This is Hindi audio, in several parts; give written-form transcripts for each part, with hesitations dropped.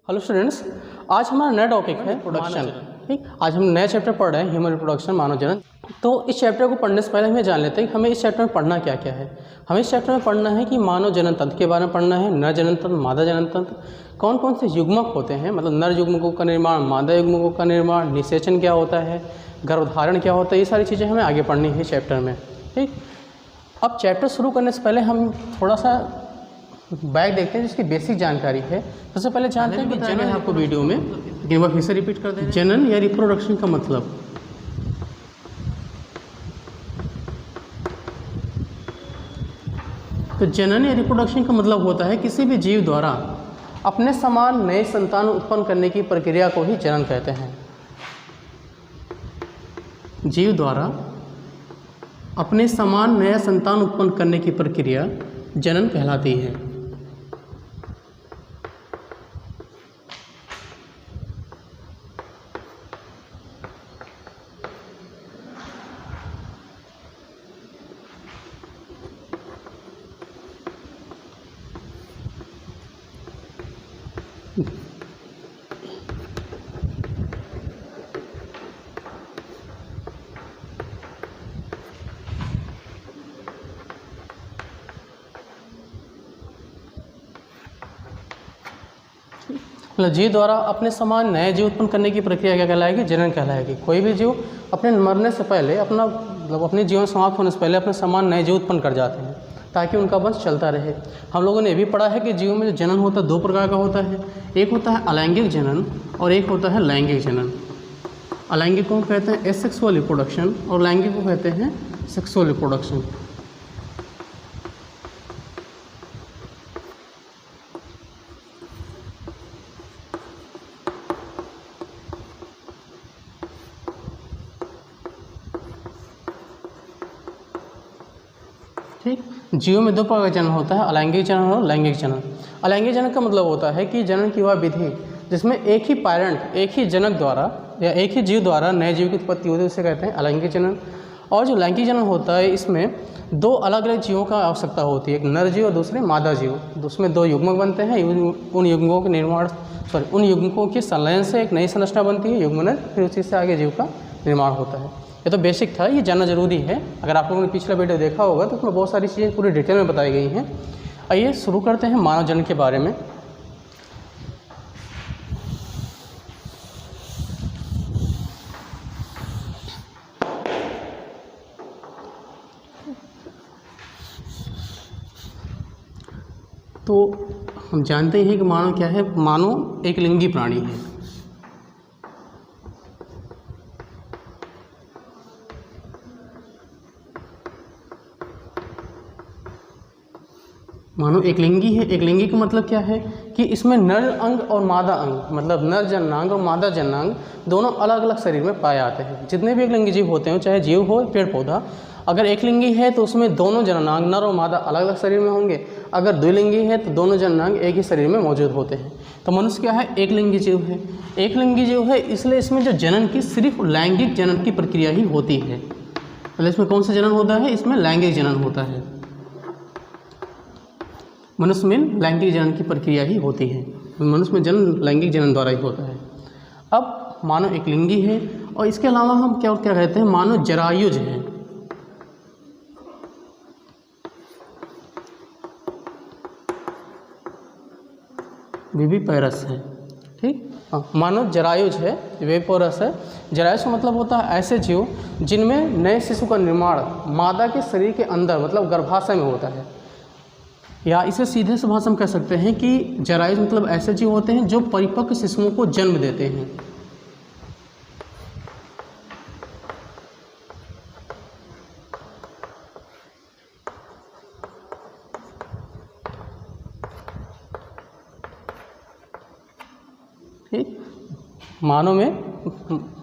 हेलो स्टूडेंट्स, आज हमारा नया टॉपिक है प्रोडक्शन। ठीक, आज हम नया चैप्टर पढ़ रहे हैं ह्यूमन रिप्रोडक्शन, मानव जनन। तो इस चैप्टर को पढ़ने से पहले हमें जान लेते हैं कि हमें इस चैप्टर में पढ़ना क्या क्या है। हमें इस चैप्टर में पढ़ना है कि मानव जनन तंत्र के बारे में पढ़ना है, नर जनन तंत्र, मादा जनन तंत्र, कौन कौन से युग्मक होते हैं, मतलब नर युग्मकों का निर्माण, मादा युग्मकों का निर्माण, निषेचन क्या होता है, गर्भधारण क्या होता है, ये सारी चीज़ें हमें आगे पढ़नी है चैप्टर में। ठीक, अब चैप्टर शुरू करने से पहले हम थोड़ा सा बैक देखते हैं जिसकी बेसिक जानकारी है। सबसे पहले जानते हैं कि जनन आपको वीडियो में, लेकिन वह फिर से रिपीट कर दें। जनन या रिप्रोडक्शन का मतलब तो जनन या रिप्रोडक्शन का मतलब होता है किसी भी जीव द्वारा अपने समान नए संतान उत्पन्न करने की प्रक्रिया को ही जनन कहते हैं। जीव द्वारा अपने समान नया संतान उत्पन्न करने की प्रक्रिया जनन कहलाती है। मतलब जीव द्वारा अपने समान नए जीव उत्पन्न करने की प्रक्रिया क्या कहलाएगी? जनन कहलाएगी। कोई भी जीव अपने मरने से पहले अपने जीवन समाप्त होने से पहले अपने समान नए जीव उत्पन्न कर जाते हैं ताकि उनका वंश चलता रहे। हम लोगों ने ये भी पढ़ा है कि जीव में जो जनन होता है दो प्रकार का होता है। एक होता है अलैंगिक जनन और एक होता है लैंगिक जनन। अलैंगिक को कहते हैं एसेक्सुअल रिप्रोडक्शन और लैंगिक को कहते हैं सेक्सुअल रिप्रोडक्शन। ठीक, जीवों में दो प्रकार का जनन होता है, अलैंगिक जनन और लैंगिक जनन। अलैंगिक जनन का मतलब होता है कि जनन की वह विधि जिसमें एक ही पैरेंट, एक ही जनक द्वारा या एक ही जीव द्वारा नए जीव की उत्पत्ति होती है, उसे कहते हैं अलैंगिक जनन। और जो लैंगिक जनन होता है इसमें दो अलग अलग जीवों का आवश्यकता होती है, एक नर जीव और दूसरे मादा जीव। उसमें दो युग्मक बनते हैं, उन युग्मकों के निर्माण उन युग्मकों के संलयन से एक नई संरचना बनती है युग्मनज, फिर उसी से आगे जीव का निर्माण होता है। ये तो बेसिक था, ये जानना जरूरी है। अगर आप लोगों ने पिछला वीडियो देखा होगा तो उसमें बहुत सारी चीज़ें पूरी डिटेल में बताई गई हैं। आइए शुरू करते हैं मानव जनन के बारे में। तो हम जानते हैं कि मानव क्या है। मानव एक लिंगी प्राणी है। मानो एक लिंगी है। एक लिंगी का मतलब क्या है कि इसमें नर अंग और मादा अंग, मतलब नर जननांग और मादा जननांग दोनों अलग अलग शरीर में पाए जाते हैं। जितने भी एक लिंगी जीव होते हैं, चाहे जीव हो पेड़ पौधा, अगर एक लिंगी है तो उसमें दोनों जननांग नर और मादा अलग अलग शरीर में होंगे। अगर द्विलिंगी है तो दोनों जननांग एक ही शरीर में मौजूद होते हैं। तो मनुष्य क्या है? एक लिंगी जीव है। एक लिंगी जीव है, इसलिए इसमें जो जनन की सिर्फ लैंगिक जनन की प्रक्रिया ही होती है। मतलब इसमें कौन सा जनन होता है? इसमें लैंगिक जनन होता है। मनुष्य में लैंगिक जनन की प्रक्रिया ही होती है। मनुष्य में जन्म लैंगिक जनन द्वारा ही होता है। अब मानव एक लिंगी है और इसके अलावा हम क्या कहते हैं? मानव जरायुज है। विविपेरस है। ठीक, मानव जरायुज है, विविपेरस है। जरायुज का मतलब होता है ऐसे जीव जिनमें नए शिशु का निर्माण मादा के शरीर के अंदर, मतलब गर्भाशय में होता है। या इसे सीधे से भाषा में कह सकते हैं कि जरायुज मतलब ऐसे जीव होते हैं जो परिपक्व शिशुओं को जन्म देते हैं। ठीक, मानव में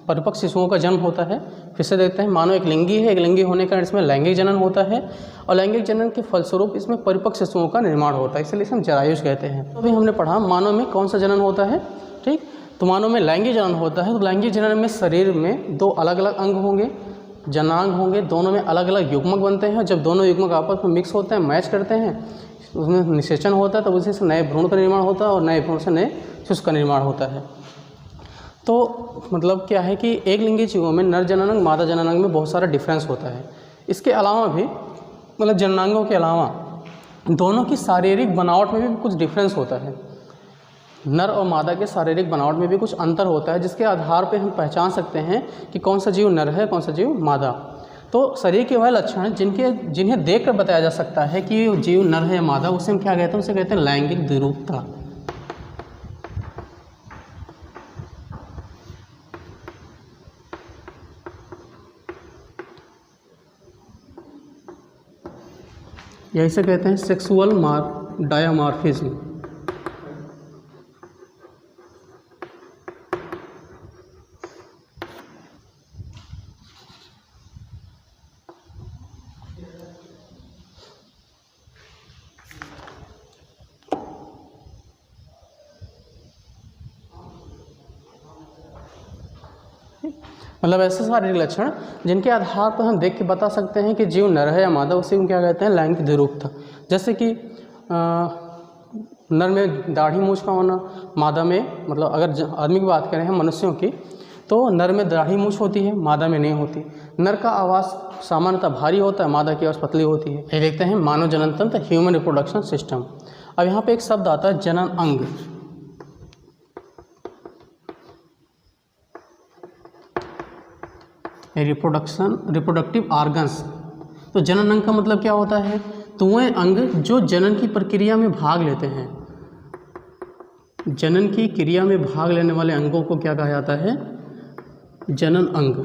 परिपक्व शिशुओं का जन्म होता है। फिर से देखते हैं, मानव एक लिंगी है। एक लिंगी होने के कारण इसमें लैंगिक जनन होता है और लैंगिक जनन के फलस्वरूप इसमें परिपक्व शिशुओं का निर्माण होता है, इसलिए इसे हम जरायुज कहते हैं। तो अभी हमने पढ़ा मानव में कौन सा जनन होता है। ठीक, तो मानव में लैंगिक जनन होता है। तो लैंगिक जनन में शरीर में दो अलग अलग अंग होंगे, जनांग होंगे, दोनों में अलग अलग युग्मक बनते हैं। जब दोनों युग्मक आपस में मिक्स होते हैं, मैच करते हैं, उसमें निषेचन होता है, तब उसी से नए भ्रूण का निर्माण होता है और नए भ्रूण से नए शिशु का निर्माण होता है। तो मतलब क्या है कि एक लिंगी जीवों में नर जननांग मादा जननांग में बहुत सारा डिफरेंस होता है। इसके अलावा भी मतलब जननांगों के अलावा दोनों की शारीरिक बनावट में भी कुछ डिफरेंस होता है। नर और मादा के शारीरिक बनावट में भी कुछ अंतर होता है, जिसके आधार पर हम पहचान सकते हैं कि कौन सा जीव नर है, कौन सा जीव मादा। तो शरीर के वह लक्षण जिन्हें देखकर बताया जा सकता है कि जीव नर है या मादा, उसे हम क्या कहते हैं? उसे कहते हैं लैंगिक द्विरूपता। या इसे कहते हैं सेक्सुअल डायमॉर्फिज्म। मतलब ऐसे शारीरिक लक्षण जिनके आधार पर हम देख के बता सकते हैं कि जीव नर है या मादा, उसे हम क्या कहते हैं? लैंगिक द्विरूपता। जैसे कि नर में दाढ़ी मूंछ का होना, मादा में मतलब अगर आदमी की बात करें हम मनुष्यों की, तो नर में दाढ़ी मूंछ होती है, मादा में नहीं होती। नर का आवाज़ सामान्यतः भारी होता है, मादा की आवाज़ पतली होती है। ये देखते हैं मानव जनन तंत्र, ह्यूमन रिप्रोडक्शन सिस्टम। अब यहाँ पे एक शब्द आता है जनन अंग। Reproductive organs. तो जनन अंग का मतलब क्या होता है? तो वह अंग जो जनन की प्रक्रिया में भाग लेते हैं। जनन की क्रिया में भाग लेने वाले अंगों को क्या कहा जाता है? जनन अंग।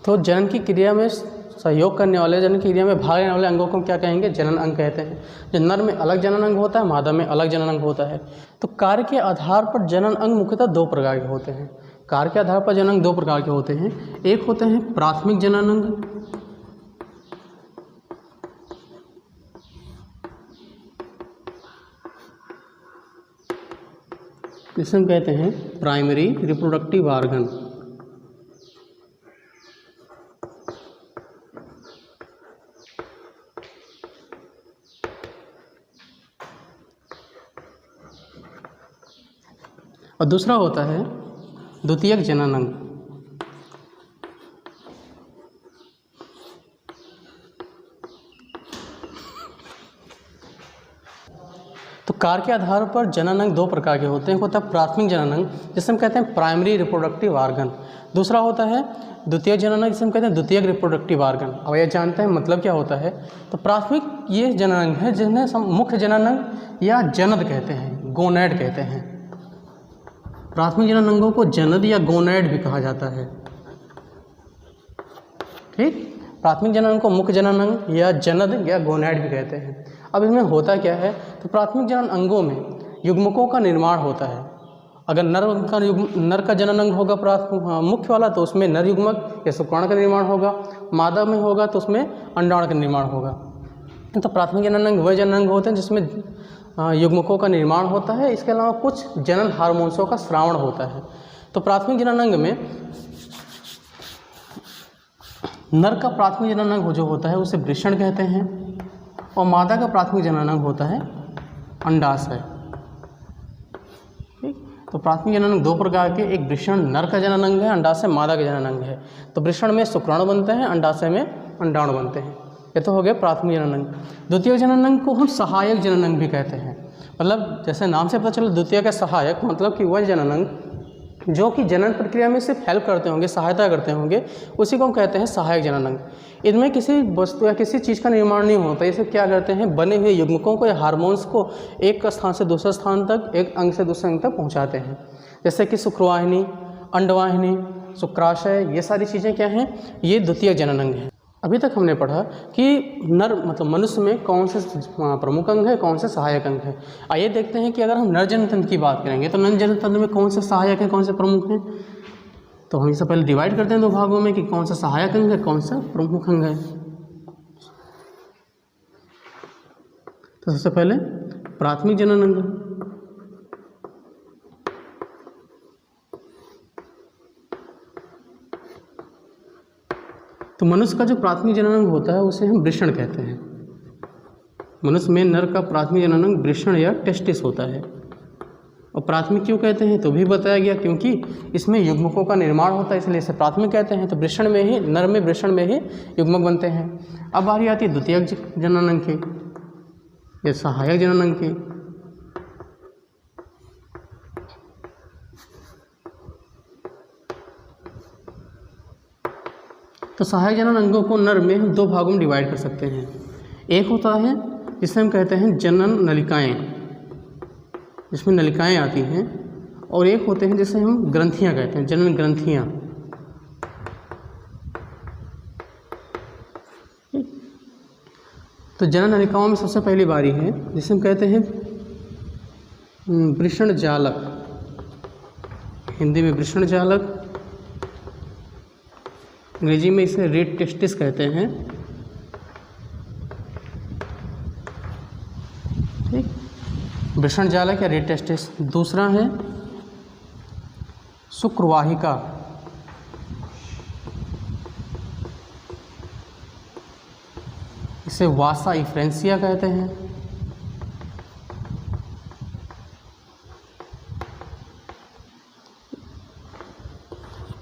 तो जनन की क्रिया में सहयोग करने वाले, जनन की क्रिया में भाग लेने वाले अंगों को क्या कहेंगे? जनन अंग कहते हैं। जो नर में अलग जनन अंग होता है, मादा में अलग जनन अंग होता है। तो कार्य के आधार पर जनन अंग मुख्यतः दो प्रकार के होते हैं। कार्य के आधार पर जनन अंग दो प्रकार के होते हैं। एक होते हैं प्राथमिक जनन अंग, जिसे हम कहते हैं प्राइमरी रिप्रोडक्टिव ऑर्गन। और दूसरा होता है द्वितीयक जनन अंग। तो कार्य के आधार पर जनन अंग दो प्रकार के होते हैं। एक होता है प्राथमिक जनन अंग, जिसे हम कहते हैं प्राइमरी रिप्रोडक्टिव ऑर्गन। दूसरा होता है द्वितीयक जनन अंग, जिसे हम कहते हैं द्वितीयक रिप्रोडक्टिव ऑर्गन। अब ये जानते हैं मतलब क्या होता है? तो प्राथमिक ये जनन अंग है जिन्हें मुख्य जनन अंग या जनद कहते हैं, गोनैड कहते हैं। प्राथमिक जनन अंगों को जनद या गोनैड भी कहा जाता है। ठीक, प्राथमिक जनन अंग को मुख्य जनन अंग या जनद या गोनैड भी कहते हैं। अब इसमें होता क्या है? तो प्राथमिक जनन अंगों में युग्मकों का निर्माण होता है। अगर नर का जनन अंग होगा मुख्य वाला, तो उसमें नर युग्मक या शुक्राणु का निर्माण होगा। मादा में होगा तो उसमें अंडाणु का निर्माण होगा। तो प्राथमिक जनन अंग वह जनन अंग होते हैं जिसमें युग्मकों का निर्माण होता है। इसके अलावा कुछ जनन हार्मोन्सों का स्रावण होता है। तो प्राथमिक जनन अंग में नर का प्राथमिक जनन अंग जो होता है उसे वृषण कहते हैं, और मादा का प्राथमिक जनन अंग होता है अंडाशय। ठीक, तो प्राथमिक जनन अंग दो प्रकार के, एक वृषण नर का जनन अंग है, अंडाशय मादा का जनन अंग है। तो वृषण में शुक्राणु बनते हैं, अंडाशय में अंडाणु बनते हैं। ये तो हो गया प्राथमिक जनन अंग। द्वितीय जनन अंग को हम सहायक जनन अंग भी कहते हैं। मतलब जैसे नाम से पता चला, द्वितीय का सहायक मतलब कि वह जनन अंग जो कि जनन प्रक्रिया में सिर्फ हेल्प करते होंगे, सहायता करते होंगे, उसी को हम कहते हैं सहायक जनन अंग। इनमें किसी वस्तु या किसी चीज़ का निर्माण नहीं होता। इसे क्या करते हैं? बने हुए युग्मकों को या हार्मोन्स को एक स्थान से दूसरे स्थान तक, एक अंग से दूसरे अंग तक पहुँचाते हैं। जैसे कि शुक्रवाहिनी, अंडवाहिनी, शुक्राशय, ये सारी चीज़ें क्या हैं? ये द्वितीय जनन अंग हैं। अभी तक हमने पढ़ा कि नर मतलब मनुष्य में कौन से प्रमुख अंग है, कौन से सहायक अंग है। आइए देखते हैं कि अगर हम नर जनन तंत्र की बात करेंगे तो नर जनन तंत्र में कौन से सहायक हैं, कौन से प्रमुख हैं। तो हम इससे पहले डिवाइड करते हैं दो भागों में कि कौन सा सहायक अंग है, कौन सा प्रमुख अंग है। तो सबसे पहले प्राथमिक जनन अंग। तो मनुष्य का जो प्राथमिक जनन अंग होता है उसे हम वृषण कहते हैं। मनुष्य में नर का प्राथमिक जनन अंग वृषण या टेस्टिस होता है। और प्राथमिक क्यों कहते हैं तो भी बताया गया, क्योंकि इसमें युग्मकों का निर्माण होता है, इसलिए इसे प्राथमिक कहते हैं। तो वृषण में ही, नर में वृषण में ही युग्मक बनते हैं। अब बारी आती है द्वितीयक जनन अंग की या सहायक जनन अंग की। तो सहायक जनन अंगों को नर में हम दो भागों में डिवाइड कर सकते हैं। एक होता है जिसे हम कहते हैं जनन नलिकाएं, जिसमें नलिकाएं आती हैं, और एक होते हैं जिसे हम ग्रंथियां कहते हैं, जनन ग्रंथियां। तो जनन नलिकाओं में सबसे पहली बारी है जिसे हम कहते हैं वृषण जालक, हिंदी में वृषण जालक, अंग्रेजी में इसे रेड टेस्टिस कहते हैं। ठीक, वृषण जालक या रेड टेस्टिस। दूसरा है शुक्रवाहिका, इसे वासा इफ्रेंसिया कहते हैं।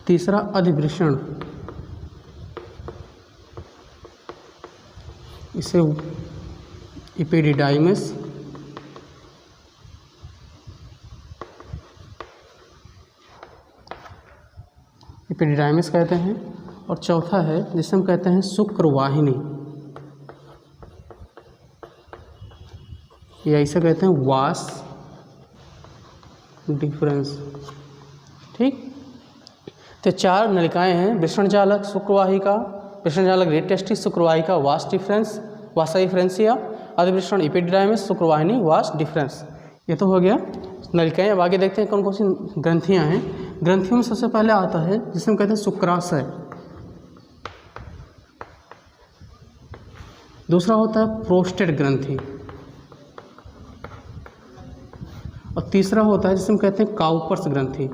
तीसरा अधिवृषण, इसे इपिडिडाइमस, इपिडिडाइमस कहते हैं। और चौथा है जिसे हम कहते हैं शुक्रवाहिनी, या इसे कहते हैं वास डिफरेंस। ठीक, तो चार नलिकाएं हैं, वृषण जालक, शुक्रवाहिका, वृषण जालक रेड टेस्टिस, शुक्रवाहिका वास डिफरेंस, वासा डिफरेंसिया, अधिवृषण इपिडिडाइमस, शुक्रवाहिनी वास डिफरेंस। ये तो हो गया नलिकाएं। अब आगे देखते हैं कौन कौन सी ग्रंथियां हैं। ग्रंथियों में सबसे पहले आता है जिसे हम कहते हैं शुक्राशय। दूसरा होता है प्रोस्टेट ग्रंथि, और तीसरा होता है जिसे हम कहते हैं काउपर्स ग्रंथि।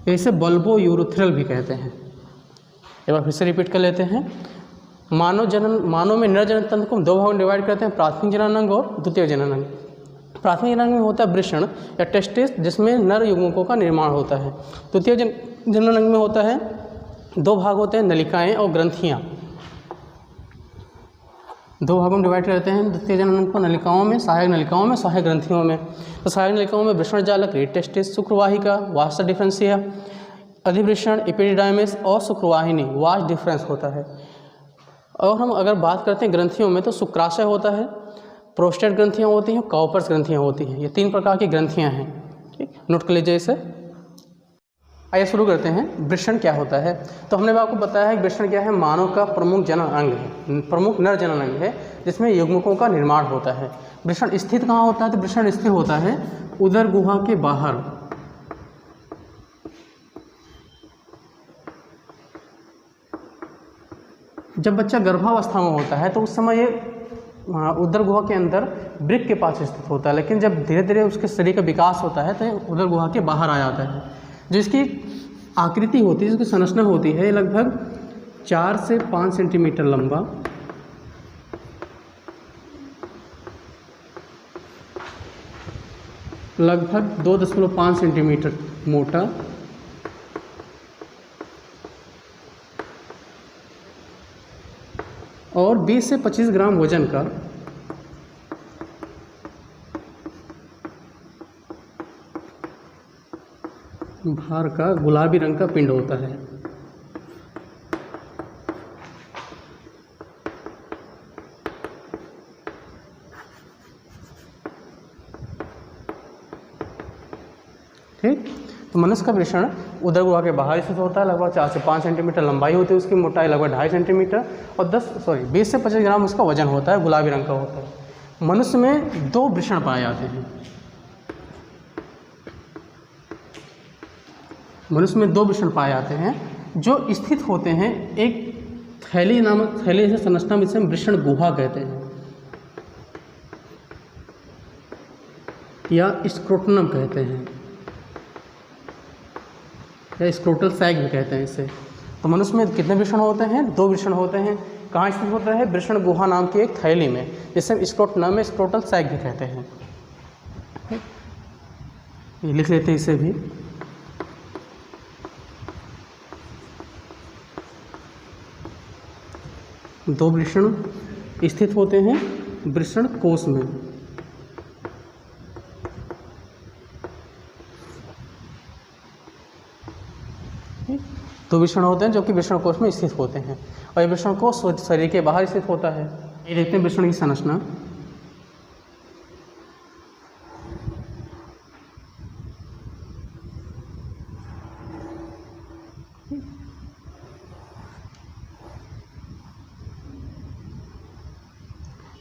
इसे बल्बो यूरोथ्रल भी कहते हैं। एक बार फिर से रिपीट कर लेते हैं। मानव में नर जनन तंत्र को हम दो भागों में डिवाइड करते हैं, प्राथमिक जनन अंग और द्वितीय जनन अंग। प्राथमिक जनन अंग में होता है वृषण या टेस्टिस, जिसमें नर युग्मकों का निर्माण होता है। द्वितीय जनन अंग में होता है, दो भाग होते हैं, नलिकाएं और ग्रंथियां। दो भागों में डिवाइड करते हैं द्वितीय जनन अंग को, नलिकाओं में, सहायक ग्रंथियों में। तो सहायक नलिकाओं में वृषण जालक रेड टेस्टिस, शुक्रवाहिका वास डिफरेंसिया, अधिवृषण इपिडिडाइमस और शुक्रवाहिनी वास डिफरेंस होता है। और हम अगर बात करते हैं ग्रंथियों में तो शुक्राशय होता है, प्रोस्टेट ग्रंथियाँ होती हैं, काउपर्स ग्रंथियाँ होती हैं। ये तीन प्रकार की ग्रंथियाँ हैं। ठीक, नोट कर लीजिए इसे। आइए शुरू करते हैं। वृषण क्या होता है? तो हमने आपको बताया है कि वृषण क्या है, मानव का प्रमुख जनन अंग है, प्रमुख नर जनन अंग है, जिसमें युग्मकों का निर्माण होता है। वृषण स्थित कहाँ होता है? तो वृषण स्थित होता है उदर गुहा के बाहर। जब बच्चा गर्भावस्था में होता है तो उस समय ये उदर गुहा के अंदर वृक्क के पास स्थित होता है, लेकिन जब धीरे धीरे उसके शरीर का विकास होता है तो ये उदर गुहा के बाहर आ जाता है। जिसकी आकृति होती है, जिसकी संरचना होती है, लगभग 4 से 5 सेंटीमीटर लंबा, लगभग 2.5 सेंटीमीटर मोटा और 20 से 25 ग्राम वजन का भार का गुलाबी रंग का पिंड होता है। ठीक, तो मनुष्य का वृषण उदर गुहा के बाहर स्थित होता है, लगभग 4 से 5 सेंटीमीटर लंबाई होती है, उसकी मोटाई लगभग 2.5 सेंटीमीटर और 20 से 25 ग्राम उसका वजन होता है, गुलाबी रंग का होता है। मनुष्य में 2 वृषण पाए जाते हैं। मनुष्य में 2 वृषण पाए जाते हैं जो स्थित होते हैं एक थैली नामक थैली से संरचना में, इसे हम वृषण गुहा कहते हैं या स्क्रोटनम कहते हैं या स्क्रोटल सैक भी कहते हैं इसे। तो मनुष्य में कितने वृषण होते हैं? 2 वृषण होते हैं। कहाँ स्थित होता है? वृषण गुहा नाम की एक थैली में, जिसे हम स्क्रोटनम में स्क्रोटल सैक भी कहते हैं। ये लिख लेते हैं इसे भी। दो वृषण स्थित होते हैं वृषण कोश में। दो वृषण होते हैं जो कि वृषण कोश में स्थित होते हैं, और ये वृषण कोश शरीर के बाहर स्थित होता है। ये देखते हैं वृषण की संरचना।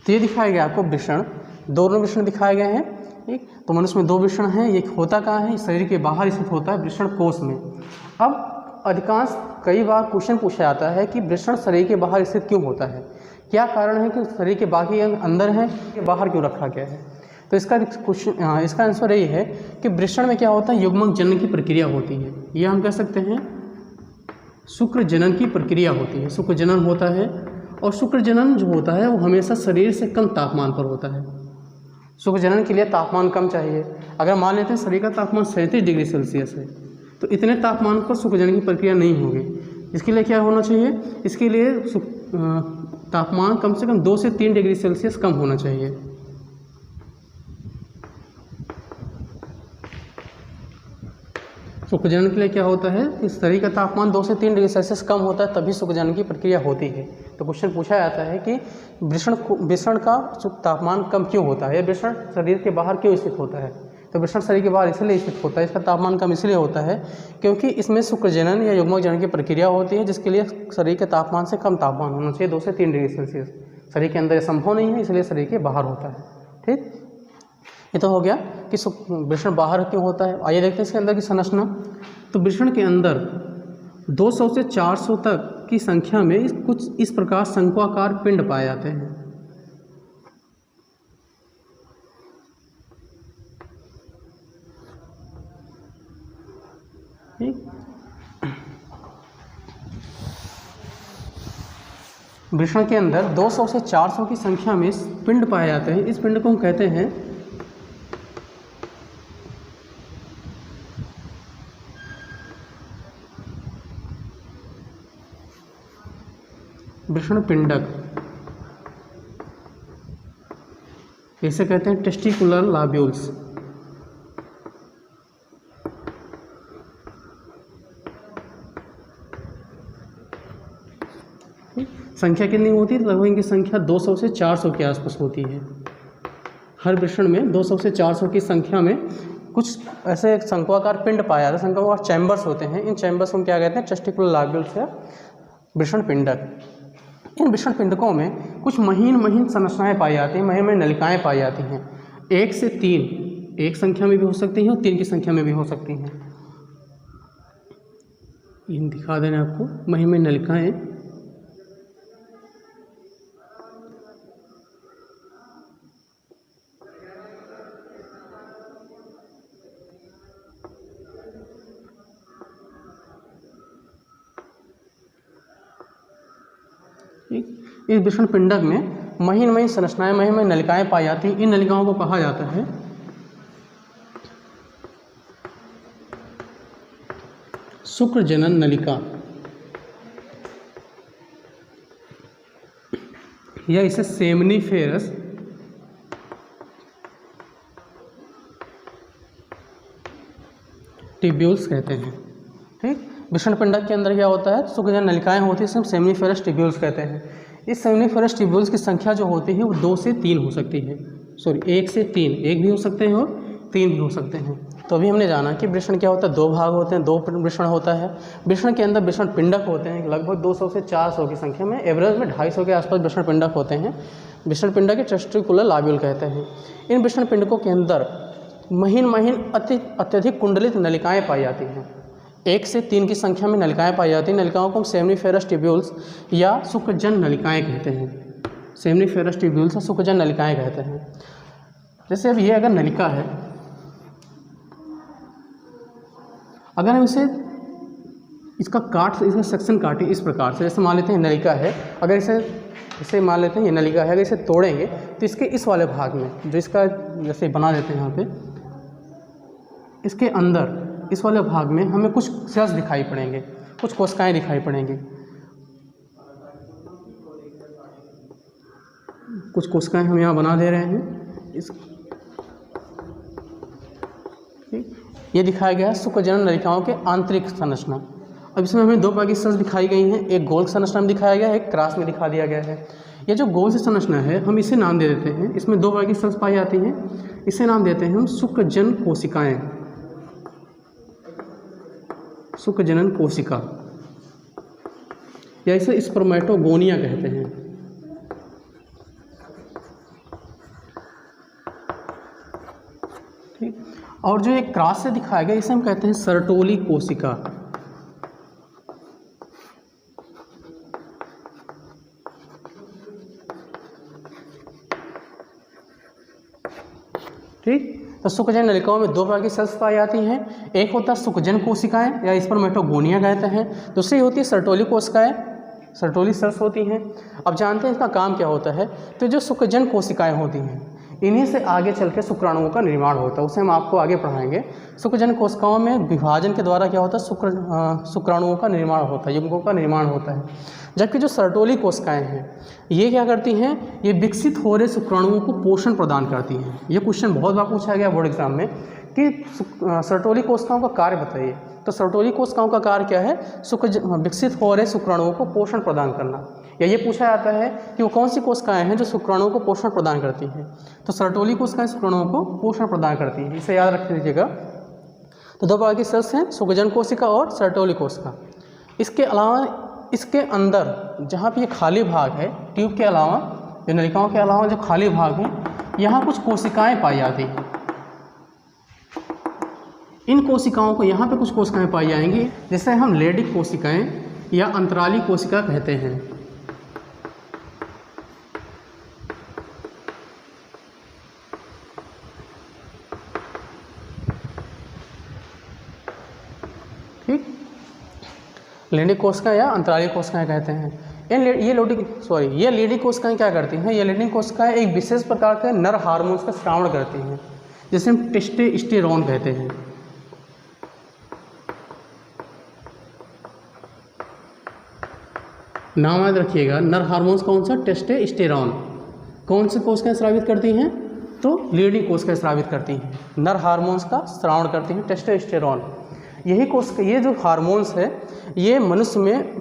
तो ये दिखाया गया आपको वृषण, दोनों वृषण दिखाए गए हैं। ठीक, तो मनुष्य में 2 वृषण हैं। ये होता कहाँ है? शरीर के बाहर स्थित होता है वृषण कोश में। अब अधिकांश कई बार क्वेश्चन पूछा जाता है कि वृषण शरीर के बाहर स्थित क्यों होता है, क्या कारण है कि शरीर के बाकी अंग अंदर हैं कि बाहर क्यों रखा गया है। तो इसका आंसर यही है कि वृषण में क्या होता है? युग्मक जनन की प्रक्रिया होती है। ये हम कह सकते हैं शुक्र जनन की प्रक्रिया होती है। शुक्र जनन होता है, और शुक्र जनन जो होता है वो हमेशा शरीर से कम तापमान पर होता है। शुक्र जनन के लिए तापमान कम चाहिए। अगर मान लेते हैं शरीर का तापमान 37 डिग्री सेल्सियस है, तो इतने तापमान पर शुक्र जनन की प्रक्रिया नहीं होगी। इसके लिए क्या होना चाहिए? इसके लिए तापमान कम से कम 2 से 3 डिग्री सेल्सियस कम होना चाहिए। शुक्र जनन के लिए क्या होता है कि शरीर का तापमान 2 से 3 डिग्री सेल्सियस कम होता है, तभी शुक्र जनन की प्रक्रिया होती है। तो क्वेश्चन पूछा जाता है कि वृषण का तापमान कम क्यों होता है, या वृषण शरीर के बाहर क्यों स्थित होता है। तो वृषण शरीर के बाहर इसलिए स्थित होता है, इसका तापमान कम इसलिए होता है क्योंकि इसमें शुक्र जनन या युग्मक जनन की प्रक्रिया होती है, जिसके लिए शरीर के तापमान से कम तापमान होना चाहिए, 2 से 3 डिग्री सेल्सियस। शरीर के अंदर संभव नहीं है, इसलिए शरीर के बाहर होता है। ठीक, ये तो हो गया कि वृषण बाहर क्यों होता है। आइए देखते हैं इसके अंदर की संरचना। तो वृषण के अंदर 200 से 400 तक की संख्या में कुछ इस प्रकार शंक्वाकार पिंड पाए जाते हैं। वृषण के अंदर 200 से 400 की संख्या में पिंड पाए जाते हैं। इस पिंड को हम कहते हैं वृषण पिंडक। इसे कहते हैं टेस्टिकुलर लाब्यूल्स। संख्या कितनी होती है? लगभग इनकी संख्या 200 से 400 के आसपास होती है। हर वृषण में 200 से 400 की संख्या में कुछ ऐसे शंक्वाकार पिंड पाया जाता है। शंक्वाकार चैम्बर्स होते हैं। इन चैम्बर्स को क्या कहते हैं? टेस्टिकुलर लाब्यूल्स या वृषण पिंडक। इन वृषण पिंडकों में कुछ महीन महीन संरचनाएं पाई जाती हैं, महीन महीन नलिकाएं पाई जाती हैं। 1 से 3 एक संख्या में भी हो सकती हैं और 3 की संख्या में भी हो सकती हैं। इन दिखा देना आपको महीन महीन नलिकाएं। इस वृषण पिंडक में महीन महीन संरचनाएं, महीन महीन नलिकाएं पाई जाती हैं। इन नलिकाओं को कहा जाता है शुक्र जनन नलिका, या इसे सेमनीफेरस ट्यूब्यूल्स कहते हैं। ठीक, वृषण पिंडक के अंदर क्या होता है? शुक्र जनन नलिकाएं होती हैं, इसे हम सेमनीफेरस ट्यूब्यूल्स कहते हैं। इस सेमनीफेरस ट्यूब्यूल्स की संख्या जो होती है वो 2 से 3 हो सकती है। 1 से 3, 1 भी हो सकते हैं और 3 भी हो सकते हैं। तो अभी हमने जाना कि वृषण क्या होता है? 2 भाग होते हैं, 2 वृषण होता है। वृषण के अंदर वृषण पिंडक होते हैं लगभग 200 से 400 की संख्या में। एवरेज में 250 के आसपास वृषण पिंडक होते हैं। वृषण पिंडक के टेस्टिकुलर लाब्यूल कहते हैं। इन वृषण पिंडकों के अंदर महीन महीन अत्यधिक कुंडलित नलिकाएँ पाई जाती हैं। 1 से 3 की संख्या में नलिकाएं पाई जाती हैं। नलिकाओं को हम सेमनीफेरस ट्यूब्यूल्स या शुक्रजन नलिकाएं कहते हैं। सेमनीफेरस ट्यूब्यूल्स या शुक्रजन नलिकाएं कहते हैं। जैसे अब ये अगर नलिका है, अगर हम इसका सेक्शन काटें इस प्रकार से, जैसे मान लेते हैं नलिका है, अगर इसे मान लेते हैं ये नलिका है, अगर इसे तोड़ेंगे तो इसके इस वाले भाग में जो इसका जैसे बना देते हैं यहाँ पे, इसके अंदर इस वाले भाग में हमें कुछ सेल्स दिखाई पड़ेंगे, कुछ कोशिकाएं दिखाई पड़ेंगी। कुछ कोशिकाएं हम यहाँ बना दे रहे हैं। ये दिखाया गया है शुक्रजनन नलिकाओं के आंतरिक संरचना। अब इसमें हमें 2 प्रकार की सेल्स दिखाई गई हैं, एक गोल संरचना में दिखाया गया है, एक क्रॉस में दिखा दिया गया है। ये जो गोल से संरचना है हम इसे नाम दे देते हैं, इसमें 2 प्रकार की सेल्स पाई जाती हैं, इसे नाम देते हैं हम शुक्रजन कोशिकाएं, शुक्रजनन कोशिका, या इसे स्पर्मेटोगोनिया कहते हैं। ठीक, और जो एक क्रॉस से दिखाया गया इसे हम कहते हैं सर्टोली कोशिका। ठीक, तो शुक्रजन नलिकाओं में 2 प्रकार की सेल्स पाई जाती हैं। एक होता है शुक्रजन कोशिकाएं या स्पर्मेटोगोनिया कहते हैं, दूसरी होती है सर्टोली कोशिकाएं, सर्टोली सेल्स होती हैं। अब जानते हैं इसका काम क्या होता है। तो जो शुक्रजन कोशिकाएं होती हैं इन्हीं से आगे चल के शुक्राणुओं का निर्माण होता है, उसे हम आपको आगे पढ़ाएंगे। शुक्रजन कोशिकाओं में विभाजन के द्वारा क्या होता है, शुक्राणुओं का निर्माण होता है, युग्मकों का निर्माण होता है। जबकि जो सर्टोली कोशिकाएं हैं ये क्या करती हैं, ये विकसित हो रहे शुक्राणुओं को पोषण प्रदान करती हैं। ये क्वेश्चन बहुत बार पूछा गया बोर्ड एग्जाम में कि सर्टोली कोशिकाओं का कार्य बताइए। तो सर्टोली कोशिकाओं का कार्य क्या है, विकसित हो रहे शुक्राणुओं को पोषण प्रदान करना। या ये पूछा जाता है कि वो कौन सी कोशिकाएं हैं जो शुक्राणुओं को पोषण प्रदान करती हैं। तो सर्टोली कोशिकाएं शुक्राणुओं को पोषण प्रदान करती हैं, इसे याद रख लीजिएगा। तो 2 प्रकार की सेल्स हैं, शुक्रजन कोशिका और सर्टोली कोशिका। इसके अलावा इसके अंदर जहाँ पे ये खाली भाग है, ट्यूब के अलावा, जो नलिकाओं के अलावा जो खाली भाग है, यहाँ कुछ कोशिकाएं पाई जाती हैं। इन कोशिकाओं को यहाँ पे कुछ कोशिकाएं पाई जाएंगी, जिसे हम लेडिक कोशिकाएं या अंतराली कोशिका कहते हैं। ठीक, लेडिक कोशिका या अंतराली कोशिकाएं कहते हैं। ये लेडिक कोशिकाएं क्या करती हैं, ये लेडिक कोशिकाएं एक विशेष प्रकार के नर हार्मोन्स का स्रावण करती हैं, जिसे हम टेस्टोस्टेरोन कहते हैं। नाम याद रखिएगा, नर हार्मोन्स कौन सा, टेस्टोस्टेरोन। कौन सी कोशिकाएं स्रावित करती हैं, तो लेडिक कोशिकाएं स्रावित करती हैं, नर हार्मोन्स का स्रावण करती हैं, टेस्टोस्टेरोन। यही कोशिका, ये जो हार्मोन्स है ये मनुष्य में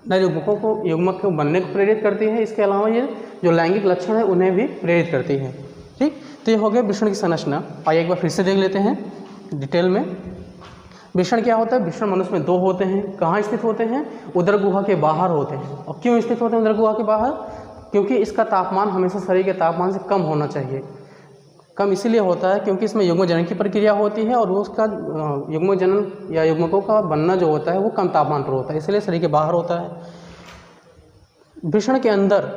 नर युग्मक को बनने को प्रेरित करती है। इसके अलावा ये जो लैंगिक लक्षण है उन्हें भी प्रेरित करती है। ठीक, तो ये हो गया वृषण की संरचना। आइए एक बार फिर से देख लेते हैं डिटेल में। वृषण क्या होता है, वृषण मनुष्य में 2 होते हैं। कहाँ स्थित होते हैं, उदर गुहा के बाहर होते हैं। और क्यों स्थित होते हैं उदर गुहा के बाहर, क्योंकि इसका तापमान हमेशा शरीर के तापमान से कम होना चाहिए। कम इसीलिए होता है क्योंकि इसमें युग्म जनन की प्रक्रिया होती है और उसका युग्म जनन या युग्मकों का बनना जो होता है वो कम तापमान पर होता है, इसलिए शरीर के बाहर होता है। वृषण के अंदर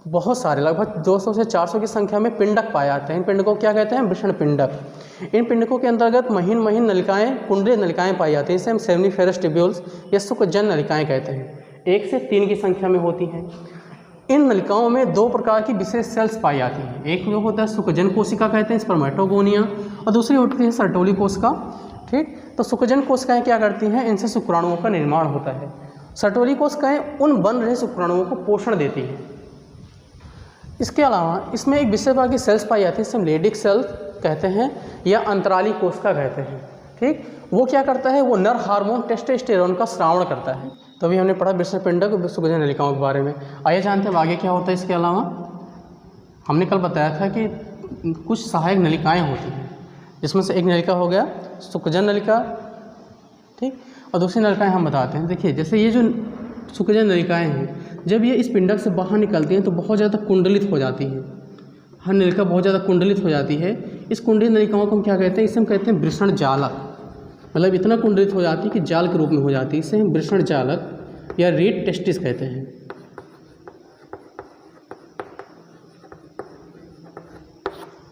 बहुत सारे, लगभग 200 से 400 की संख्या में पिंडक पाए जाते हैं। इन पिंडकों को क्या कहते हैं, वृषण पिंडक। इन पिंडकों के अंतर्गत महीन महीन नलिकाएं, कुंडलीय नलिकाएं पाई जाती हैं, इसे हम सेमनीफेरस ट्यूब्यूल्स या शुक्रजन नलिकाएं कहते हैं। 1 से 3 की संख्या में होती हैं। इन नलिकाओं में 2 प्रकार की विशेष सेल्स पाई जाती हैं। एक जो होता है शुक्रजन कोशिका कहते हैं, स्पर्मेटोगोनिया, और दूसरी होती है सर्टोली कोशिका। ठीक, तो शुक्रजन कोशिकाएं क्या करती हैं, इनसे शुक्राणुओं का निर्माण होता है। सर्टोली कोशिकाएं उन बन रहे शुक्राणुओं को पोषण देती हैं। इसके अलावा इसमें एक विशेष प्रकार की सेल्स पाई जाती है, इसे हम लेडिक सेल्स कहते हैं या अंतराली कोशिका कहते हैं। ठीक, वो क्या करता है, वो नर हार्मोन टेस्टोस्टेरोन का स्रावण करता है। तो अभी हमने पढ़ा वृषण पिंडक और शुक्रजन नलिकाओं के बारे में। आइए जानते हैं आगे क्या होता है। इसके अलावा हमने कल बताया था कि कुछ सहायक नलिकाएं होती हैं, जिसमें से एक नलिका हो गया शुक्रजन नलिका। ठीक, और दूसरी नलिकाएं हम बताते हैं। देखिए, जैसे ये जो शुक्रजन नलिकाएं हैं, जब ये इस पिंडक से बाहर निकलती हैं तो बहुत ज़्यादा कुंडलित हो जाती हैं। हर नलिका बहुत ज़्यादा कुंडलित हो जाती है। इस कुंडलित नलिकाओं को हम क्या कहते हैं, इसे हम कहते हैं वृषण जालक। मतलब इतना कुंडलित हो जाती है कि जाल के रूप में हो जाती है। इसे हम वृषण जालक या रीड टेस्टिस कहते हैं।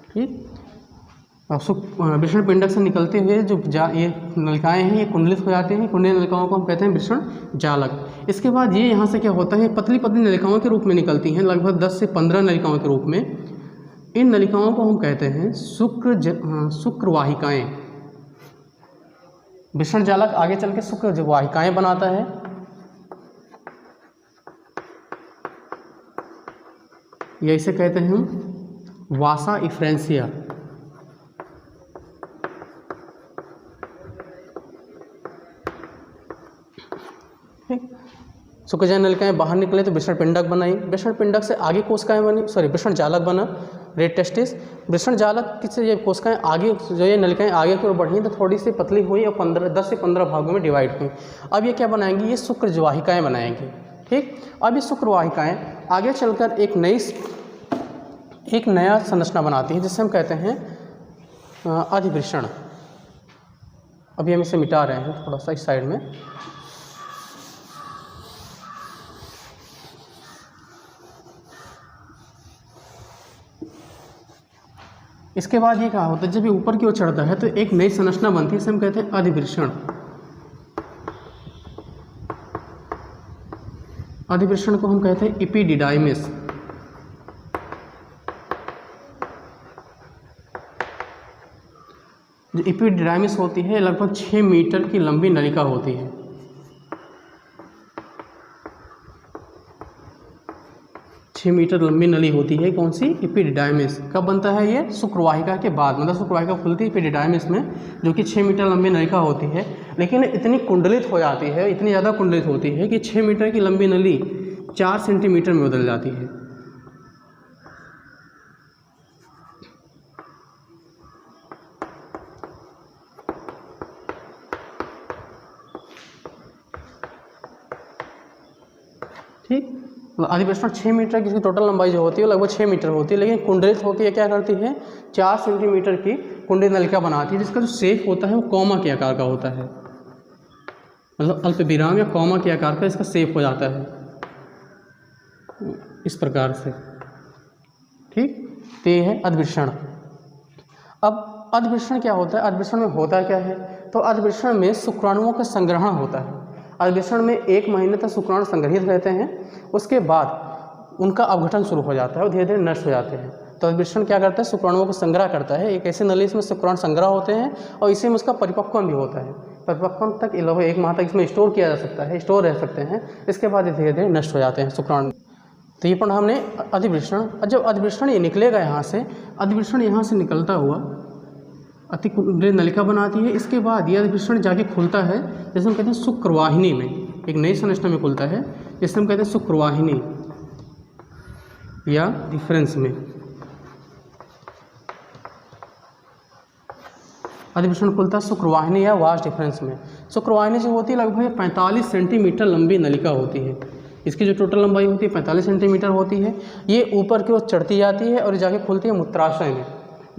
ठीक, वृषण पिंडक से निकलते हुए जो ये नलिकाएं हैं ये कुंडलित हो जाते हैं। कुंडलित नलिकाओं को हम कहते हैं वृषण जालक। इसके बाद ये यहाँ से क्या होता है, पतली पतली नलिकाओं के रूप में निकलती हैं, लगभग 10 से 15 नलिकाओं के रूप में। इन नलिकाओं को हम कहते हैं शुक्रवाहिकाएँ। वृषण जालक आगे चल के शुक्रवाहिकाएँ बनाता है। या इसे कहते हैं हम वासा इफ्रेंसिया। शुक्रजनन नलिकाएं बाहर निकले तो वृषण पिंडक बनाई। वृषण पिंडक से आगे कोशिकाएं बनी, वृषण जालक बना, रेड टेस्टिस। वृषण जालक से ये कोशिकाएं आगे, जो ये नलिकाएं आगे की ओर बढ़ी तो थोड़ी सी पतली हुई और 10 से 15 भागों में डिवाइड हुई। अब ये क्या बनाएंगी, ये शुक्रवाहिकाएं बनाएंगी। ठीक, अब ये शुक्रवाहिकाएं आगे चलकर एक नया संरचना बनाती है जिसे हम कहते हैं अधिवृषण। अभी हम इसे मिटा रहे हैं थोड़ा सा इस साइड में। इसके बाद ये क्या होता है, जब ये ऊपर की ओर चढ़ता है तो एक नई संरचना बनती है, इसे हम कहते हैं अधिवृषण। अधिवृषण को हम कहते हैं इपिडिडाइमिस। जो इपिडिडाइमिस होती है लगभग 6 मीटर की लंबी नलिका होती है। 6 मीटर लंबी नली होती है, कौन सी, इपिडिडाइमिस। कब बनता है ये, शुक्रवाहिका के बाद, मतलब शुक्रवाहिका खुलती है इपिडिडाइमिस में, जो कि 6 मीटर लंबी नलिका होती है। लेकिन इतनी कुंडलित हो जाती है, इतनी ज़्यादा कुंडलित होती है कि 6 मीटर की लंबी नली 4 सेंटीमीटर में बदल जाती है। ठीक, अधिवृषण 6 मीटर की टोटल लंबाई जो होती है लगभग 6 मीटर होती है, लेकिन कुंडलित होकर ये क्या करती है, 4 सेंटीमीटर की कुंडलित नलिका बनाती है, जिसका जो शेप होता है वो कॉमा के आकार का होता है। मतलब अल्पविराम या कॉमा के आकार का इसका शेप हो जाता है इस प्रकार से। ठीक, तो ये है अधिवृषण। अब अधिवृषण क्या होता है, अधिवृषण में होता क्या है, तो अधिवृषण में शुक्राणुओं का संग्रहण होता है। अधिवृषण में 1 महीने तक शुक्राणु संग्रहित रहते हैं, उसके बाद उनका अपघटन शुरू हो जाता है और धीरे धीरे नष्ट हो जाते हैं। तो अधिवृषण क्या करता है, शुक्राणुओं को संग्रह करता है। एक ऐसी नली इसमें शुक्राणु संग्रह होते हैं और इसी में उसका परिपक्वन भी होता है। परिपक्वन तक लगभग 1 माह तक इसमें स्टोर किया जा सकता है, स्टोर रह सकते हैं। इसके बाद धीरे धीरे नष्ट हो जाते हैं शुक्राणु। तो ये पढ़ा हमने अधिवृषण। और जब अधिवृषण ये निकलेगा यहाँ से, अधिवृषण यहाँ से निकलता हुआ अति कुंडलित नलिका बनाती है। इसके बाद यह अधिवृषण जाके खुलता है, जैसे हम कहते हैं शुक्रवाहिनी में, एक नई संरचना में खुलता है, जिसे हम कहते हैं शुक्रवाहिनी या डिफरेंस में। अधिवृषण खुलता है शुक्रवाहिनी या वास डिफरेंस में। शुक्रवाहिनी जो होती है लगभग 45 सेंटीमीटर लंबी नलिका होती है। इसकी जो टोटल लंबाई होती है 45 सेंटीमीटर होती है। ये ऊपर की ओर चढ़ती जाती है और जाके खुलती है मूत्राशय में।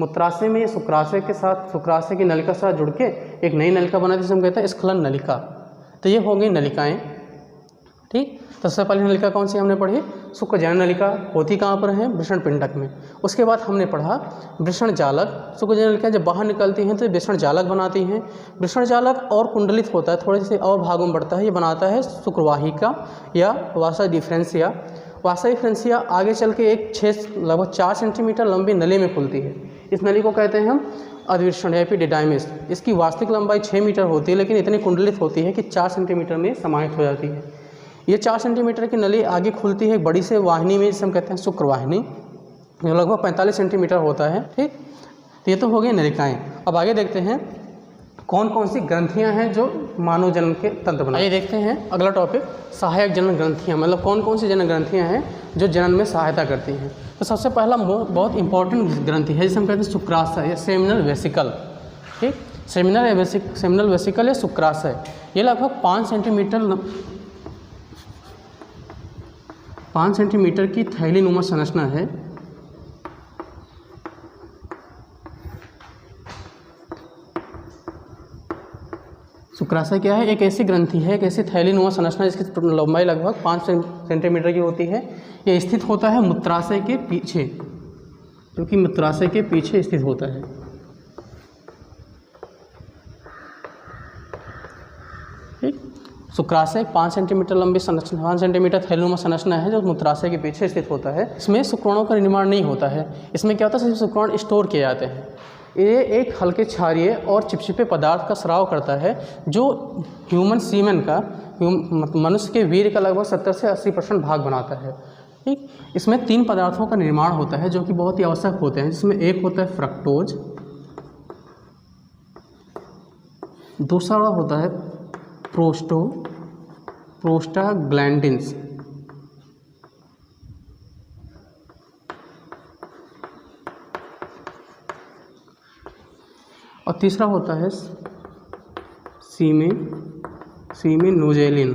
मूत्राशय में ये शुक्राशय के साथ, शुक्राशय की नलिका के साथ जुड़ के एक नई नलिका बनाती है, जिसे हम कहते हैं स्खलन नलिका। तो ये हो गई नलिकाएं। ठीक, तो सबसे पहले नलिका कौन सी हमने पढ़ी, शुक्रजनन नलिका। होती कहाँ पर है, वृषण पिंडक में। उसके बाद हमने पढ़ा वृषण जालक। शुक्रजनन नलिका जब बाहर निकलती हैं तो वृषण जालक बनाती हैं। वृषण जालक और कुंडलित होता है, थोड़े से और भागों में बढ़ता है, ये बनाता है शुक्रवाहिका या वासा डिफरेंसिया। वासा डिफरेंसिया आगे चल के लगभग 4 सेंटीमीटर लंबी नली में खुलती है। इस नली को कहते हैं हम अधिवृषण या एपिडिडाइमिस। इसकी वास्तविक लंबाई 6 मीटर होती है, लेकिन इतनी कुंडलित होती है कि 4 सेंटीमीटर में समाहित हो जाती है। ये 4 सेंटीमीटर की नली आगे खुलती है एक बड़ी से वाहिनी में, जिसे हम कहते हैं शुक्रवाहिनी, जो लगभग 45 सेंटीमीटर होता है। ठीक, तो ये तो हो गई नलिकाएं। अब आगे देखते हैं कौन कौन सी ग्रंथियां हैं जो मानव जनन के तंत्र बनाए। ये देखते हैं अगला टॉपिक, सहायक जनन ग्रंथियां। मतलब कौन कौन सी जनन ग्रंथियां हैं जो जनन में सहायता करती हैं। तो सबसे पहला बहुत इंपॉर्टेंट ग्रंथि है जिसे हम कहते हैं शुक्राशय या सेमिनल वेसिकल। ठीक, सेमिनल वेसिकल या शुक्राशय, ये लगभग 5 सेंटीमीटर की थैली नुमा संरचना है। शुक्राशय क्या है? एक ऐसी ग्रंथि है, एक ऐसी थैलीनुमा संरचना जिसकी लंबाई लगभग 5 सेंटीमीटर की होती है। ये स्थित होता है मूत्राशय के पीछे, क्योंकि मूत्राशय के पीछे स्थित होता है। ठीक, शुक्राशय 5 सेंटीमीटर लंबी संरचना, 5 सेंटीमीटर थैलीनुमा संरचना है जो मूत्राशय के पीछे स्थित होता है। इसमें शुक्राणुओं का निर्माण नहीं होता है। इसमें क्या होता है? सिर्फ शुक्राणु स्टोर किए जाते हैं। ये एक हल्के क्षारीय और चिपचिपे पदार्थ का स्राव करता है जो ह्यूमन सीमेन का, मनुष्य के वीर्य का लगभग 70 से 80% भाग बनाता है। ठीक, इसमें 3 पदार्थों का निर्माण होता है जो कि बहुत ही आवश्यक होते हैं, जिसमें एक होता है फ्रक्टोज, दूसरा होता है प्रोस्टाग्लैंडिन्स, और तीसरा होता है सीमेनोजेलिन।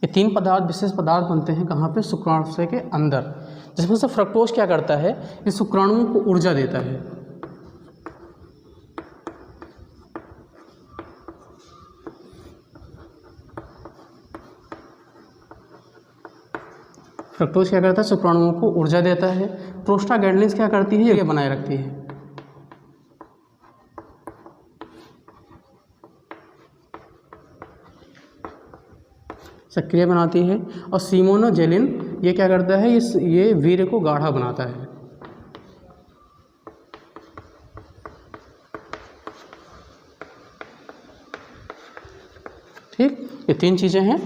ये 3 पदार्थ, विशेष पदार्थ बनते हैं कहाँ पे? शुक्राणुशय के अंदर, जिसमें से फ्रक्टोज क्या करता है? ये शुक्राणुओं को ऊर्जा देता है। फ्रक्टोज क्या करता है? शुक्राणुओं को ऊर्जा देता है। प्रोस्टाग्लैंडिन्स क्या करती है? ये बनाए रखती है। सक्रिय बनाती है। और सीमेनोजेलिन ये क्या करता है? ये वीर्य को गाढ़ा बनाता है। ठीक, ये 3 चीज़ें हैं।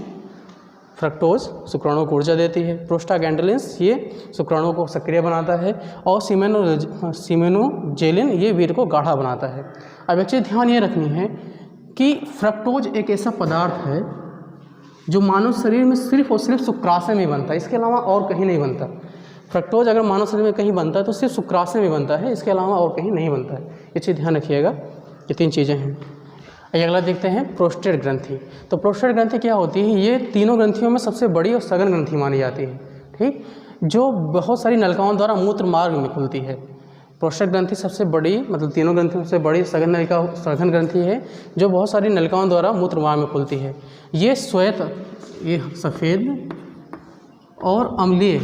फ्रक्टोज शुक्राणुओं को ऊर्जा देती है, प्रोस्टाग्लैंडिन्स ये शुक्राणुओं को सक्रिय बनाता है, और सीमेनोजेलिन ये वीर्य को गाढ़ा बनाता है। अब एक चीज़ ध्यान ये रखनी है कि फ्रक्टोज एक ऐसा पदार्थ है जो मानव शरीर में सिर्फ और सिर्फ शुक्राशय में बनता है, इसके अलावा और कहीं नहीं बनता। फ्रक्टोज अगर मानव शरीर में कहीं बनता है तो सिर्फ शुक्राशय में बनता है, इसके अलावा और कहीं नहीं बनता है। ये चीज़ ध्यान रखिएगा। ये 3 चीज़ें हैं। अगला देखते हैं प्रोस्टेट ग्रंथि। तो प्रोस्टेट ग्रंथि क्या होती है? ये तीनों ग्रंथियों में सबसे बड़ी और सघन ग्रंथि मानी जाती है। ठीक, जो बहुत सारी नलिकाओं द्वारा मूत्र मार्ग में खुलती है। प्रोस्टेट ग्रंथि सबसे बड़ी, मतलब तीनों ग्रंथियों से बड़ी सघन ग्रंथि है जो बहुत सारी नलिकाओं द्वारा मूत्र मार्ग में खुलती है। ये श्वेत, ये सफ़ेद और अम्लीय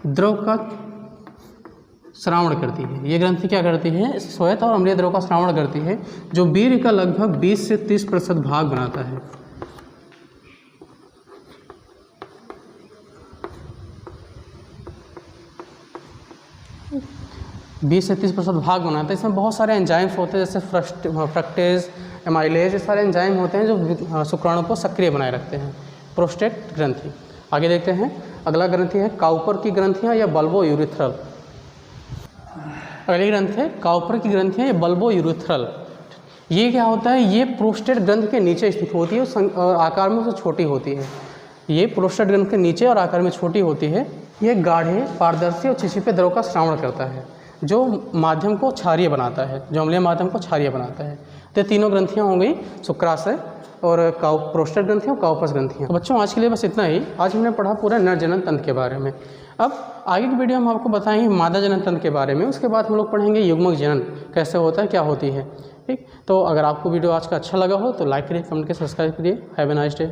द्रव का श्रावण करती है। ये ग्रंथि क्या करती है? श्वेत और अम्लीय द्रव का श्रावण करती है, जो वीर्य का लगभग 20 से 30% भाग बनाता है। 20 से 30% भाग बनाता है। इसमें बहुत सारे एंजाइम्स होते हैं, जैसे फ्रक्टेज, एमाइलेज, ये सारे एंजाइम होते हैं जो शुक्राणु को सक्रिय बनाए रखते हैं। प्रोस्टेट ग्रंथि। आगे देखते हैं। अगला ग्रंथि है काउपर की ग्रंथियाँ या बल्बो यूरिथ्रल। अगली ग्रंथि है काउपर की ग्रंथियाँ या बल्बो यूरिथ्रल। ये क्या होता है? ये प्रोस्टेट ग्रंथि के नीचे स्थित होती है और आकार में उससे छोटी होती है। ये प्रोस्टेट ग्रंथि के नीचे और आकार में छोटी होती है। ये गाढ़े, पारदर्शी और चिपचिपे द्रव का श्रावण करता है, जो माध्यम को क्षारीय बनाता है, जो अम्लीय माध्यम को क्षारीय बनाता है। तो तीनों ग्रंथियाँ हो गई, शुक्राशय और प्रोस्टेट ग्रंथियाँ और काउपस ग्रंथियाँ। तो बच्चों, आज के लिए बस इतना ही। आज हमने पढ़ा पूरा नर जनन तंत्र के बारे में। अब आगे की वीडियो हम आपको बताएंगे मादा जनन तंत्र के बारे में। उसके बाद हम लोग पढ़ेंगे युग्मक जनन कैसे होता है, क्या होती है। ठीक, तो अगर आपको वीडियो आज का अच्छा लगा हो तो लाइक करिए, कमेंट करिए, सब्सक्राइब करिए। Have a nice day.